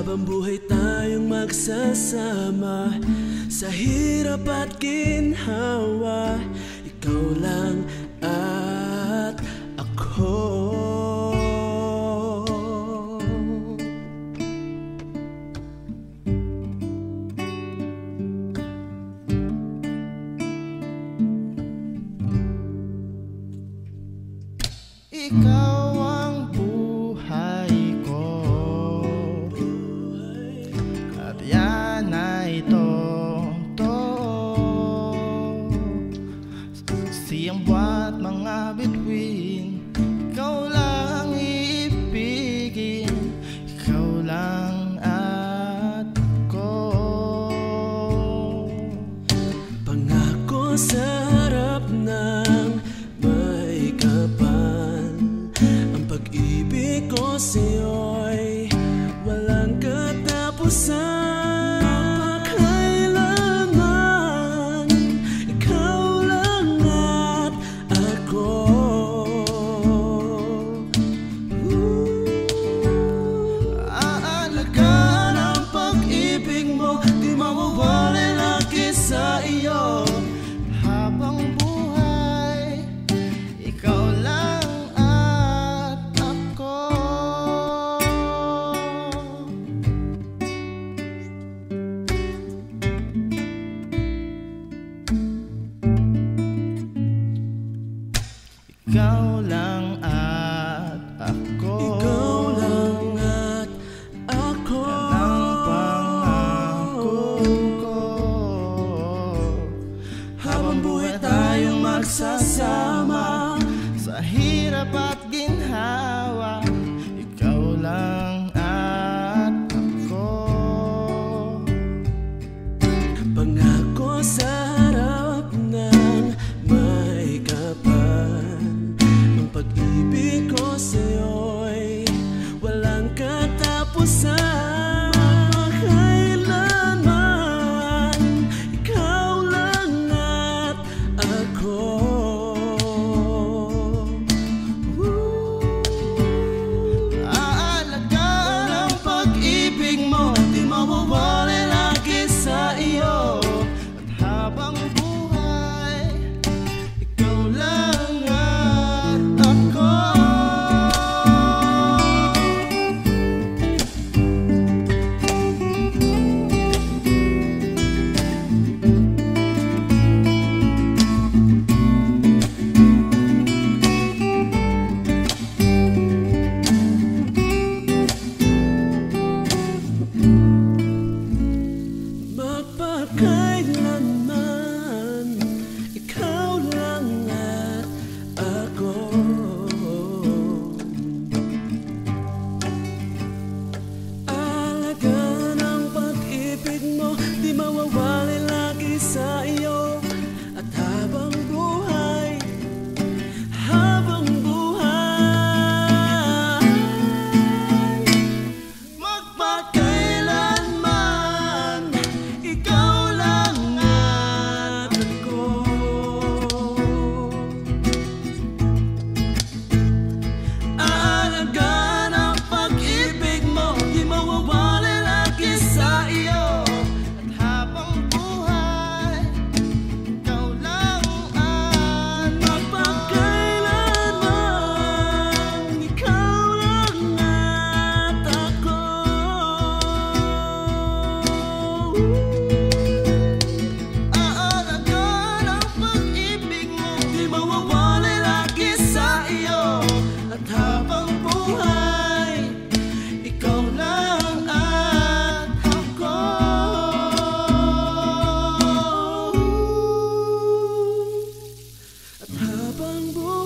Habang buhay tayong magsasama sa hirap at ginhawa, ikaw lang at ako. Ikaw ang buhay ko, at yan ay totoo. Siyang buwa't mga bituin, ikaw lang iibigin, ikaw lang at ako. Pangako sa harap ng may kapal, ang pag-ibig ko sa'yo'y walang katapusan. Kailanman ikaw lang at ako. Aalagaan ang pag-ibig mo, di mawawala lagi sa iyo. Habang buhay, ikaw lang at ako. Ikaw lang at ako. Ikaw lang at ako. Yan ang pangako ko. Habang buhay tayong magsasama Sa hirap at ginhawa, ikaw lang at ako. Pangako sa harap ng may kapal, ang pag-ibig ko sa'yo'y walang katapusan. Kailanman ikaw lang at ako. Aalagaan ang pag-ibig mo, di mawawala lagi sa iyo. At habang buhay, ikaw lang at ako. Magpakailanman ikaw lang at ako. Alagaan ang pag-ibig mo, di mawawala lagi sa iyo. At habang buhay, magpakailanman ikaw lang at ako. Aalagaan ang pag-ibig mo, di mawawala lagi sa iyo. At habang buhay, ikaw lang at Magpakailanman ikaw lang at ako. aalagaan ang pag-ibig mo, Di mawawala lagi sa iyo. At habang buhay, ikaw lang at ako. At habang buhay